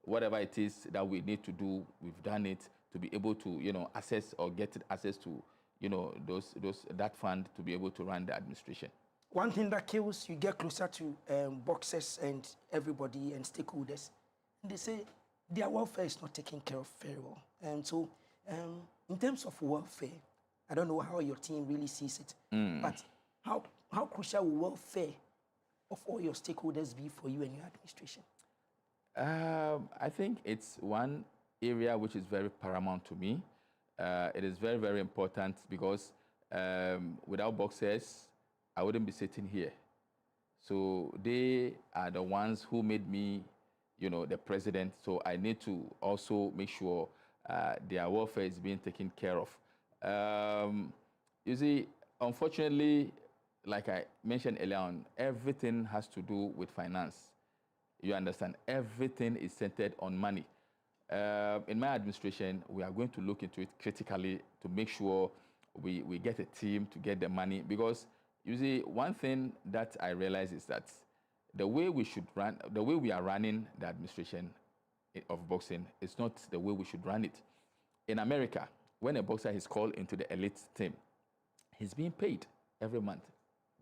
Whatever it is that we need to do, we've done it to be able to, you know, access or get access to, you know, that fund to be able to run the administration. One thing that kills, you get closer to boxers and everybody and stakeholders. And they say their welfare is not taken care of very well. And so in terms of welfare, I don't know how your team really sees it, but how crucial will welfare of all your stakeholders be for you and your administration? I think it's one area which is very paramount to me. It is very, very important because without boxers, I wouldn't be sitting here. So they are the ones who made me, you know, the president. So I need to also make sure their welfare is being taken care of. You see, unfortunately, like I mentioned earlier on, everything has to do with finance. You understand? Everything is centered on money. In my administration, we are going to look into it critically to make sure we get a team to get the money. Because, you see, one thing that I realize is that the way we should run, the way we are running the administration of boxing is not the way we should run it. In America, when a boxer is called into the elite team, he's being paid every month.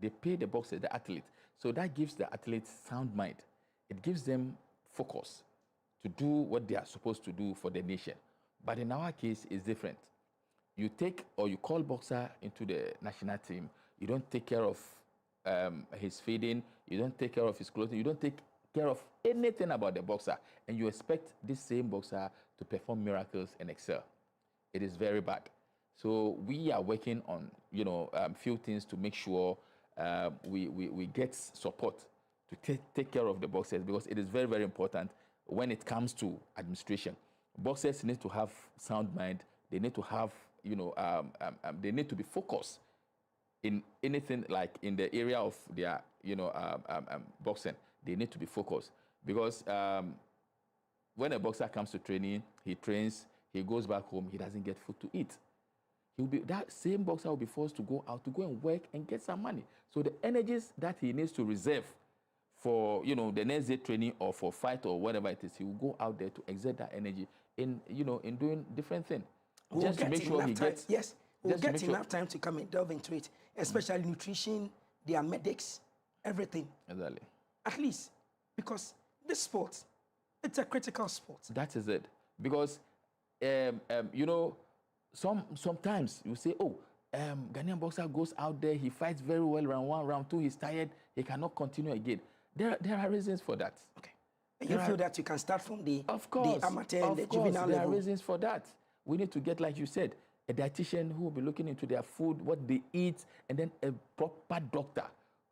They pay the boxer, the athlete. So that gives the athletes sound mind. It gives them focus to do what they are supposed to do for the nation. But in our case, it's different. You take or you call boxer into the national team, you don't take care of his feeding, you don't take care of his clothing, you don't take care of anything about the boxer, and you expect this same boxer to perform miracles and excel. It is very bad. So we are working on, you know, few things to make sure we get support to take care of the boxers, because it is very, very important when it comes to administration. Boxers need to have sound mind. They need to have, you know, they need to be focused in anything, like in the area of their, you know, boxing. They need to be focused, because when a boxer comes to training, he trains, he goes back home, he doesn't get food to eat. That same boxer will be forced to go out to go and work and get some money. So the energies that he needs to reserve for, you know, the next day training or for fight or whatever it is, he will go out there to exert that energy in, you know, in doing different things. Just to make sure he gets... Yes, we'll get enough time to come and delve into it, especially nutrition, their medics, everything. Exactly. At least, because this sport, it's a critical sport. That is it. Because, you know, sometimes you say, oh, Ghanaian boxer goes out there, he fights very well round 1, round 2, he's tired, he cannot continue again. There are reasons for that. Okay. And you feel that you can start from the amateur and the juvenile level? There are reasons for that. We need to get, like you said, a dietitian who will be looking into their food, what they eat, and then a proper doctor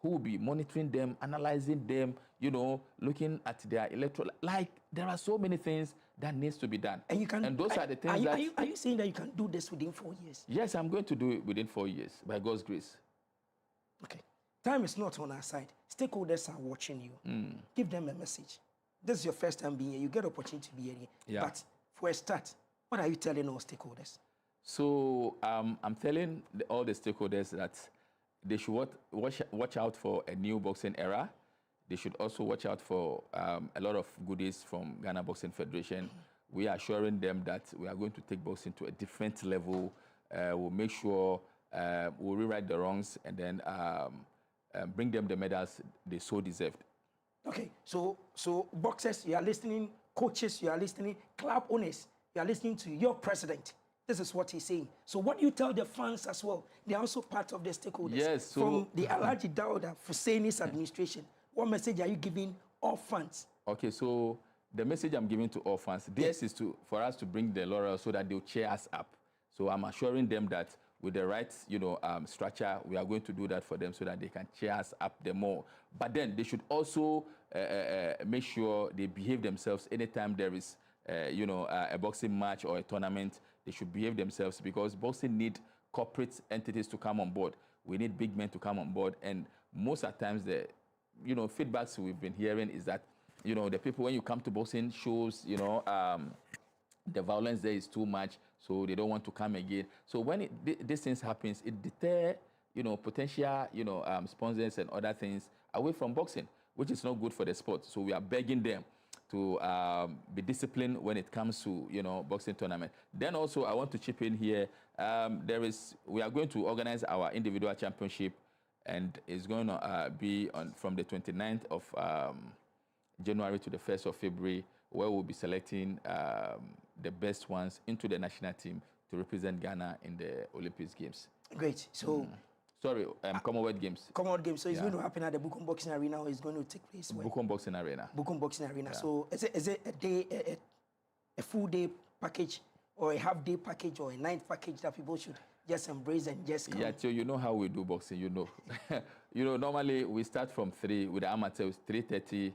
who will be monitoring them, analyzing them, you know, looking at their electrolyte. Like, there are so many things that needs to be done. And you can. And those are the things that... Are you saying that you can do this within 4 years? Yes, I'm going to do it within 4 years, by God's grace. Okay. Time is not on our side. Stakeholders are watching you. Give them a message. This is your first time being here. You get opportunity to be here. Yeah. But for a start, what are you telling our stakeholders? So I'm telling all the stakeholders that they should watch out for a new boxing era. They should also watch out for a lot of goodies from Ghana Boxing Federation. We are assuring them that we are going to take boxing to a different level. We'll make sure we'll rewrite the wrongs and then bring them the medals they so deserved. Okay, so boxers, you are listening, coaches, you are listening, club owners, you are listening to your president. This is what he's saying. So what do you tell the fans as well? They are also part of the stakeholders. Yes, so from the Alhaji Dauda Husseini's administration, what message are you giving all fans? Okay, so the message I'm giving to all fans, this is for us to bring the laurel so that they'll cheer us up. So I'm assuring them that with the right, structure, we are going to do that for them so that they can cheer us up the more. But then they should also make sure they behave themselves anytime there is, a boxing match or a tournament. They should behave themselves because boxing need corporate entities to come on board. We need big men to come on board. And most of the times, the feedbacks we've been hearing is that, the people, when you come to boxing shows, the violence there is too much, so they don't want to come again. So when these things happens, it deter, potential, sponsors and other things away from boxing, which is not good for the sport. So we are begging them to be disciplined when it comes to, boxing tournament. Then also, I want to chip in here. We are going to organize our individual championship, and it's going to be from the 29th of January to the 1st of February, where we'll be selecting the best ones into the national team to represent Ghana in the Olympics Games. Great. So, Commonwealth Games. Commonwealth Games. So it's going to happen at the Bukom Boxing Arena, or it's going to take place where? Bukom Boxing Arena. Bukom Boxing Arena. Yeah. So is it a full day package, or a half day package, or a night package that people should just embrace and just come? Yeah, so you know how we do boxing, normally we start from 3 with the amateurs, 3:30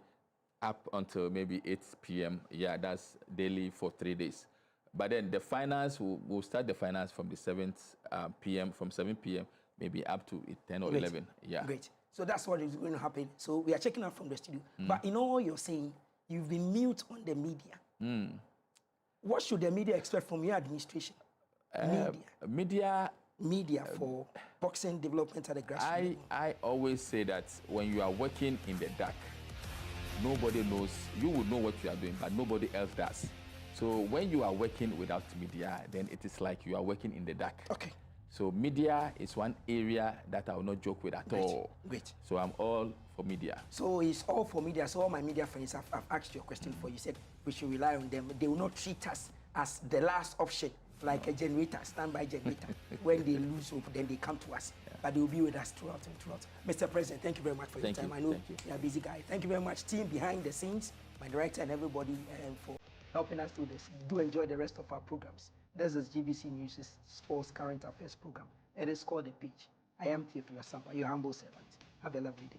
up until maybe 8 p.m. Yeah, that's daily for 3 days. But then the finals, we'll start the finals from the 7th p.m., from 7 p.m., maybe up to 10 or 11. Yeah. Great. So that's what is going to happen. So we are checking out from the studio. But in all you're saying, you've been mute on the media. What should the media expect from your administration? Media for boxing development at the grassroots. I always say that when you are working in the dark, nobody knows. You will know what you are doing, but nobody else does. So when you are working without media, then it is like you are working in the dark. Okay. So media is one area that I will not joke with at all. Great. So I'm all for media. So it's all for media. So all my media friends, I've asked you a question for you. You said we should rely on them. They will not treat us as the last option, like a generator, standby generator. When they lose hope, then they come to us. Yeah. But they will be with us throughout and throughout. Mr. President, thank you very much for your time. I know you're a busy guy. Thank you very much, team behind the scenes, my director and everybody for helping us do this. Do enjoy the rest of our programs. This is GBC News' Sports Current Affairs program. It is called The Pitch. I am Theophilus Sampa, your humble servant. Have a lovely day.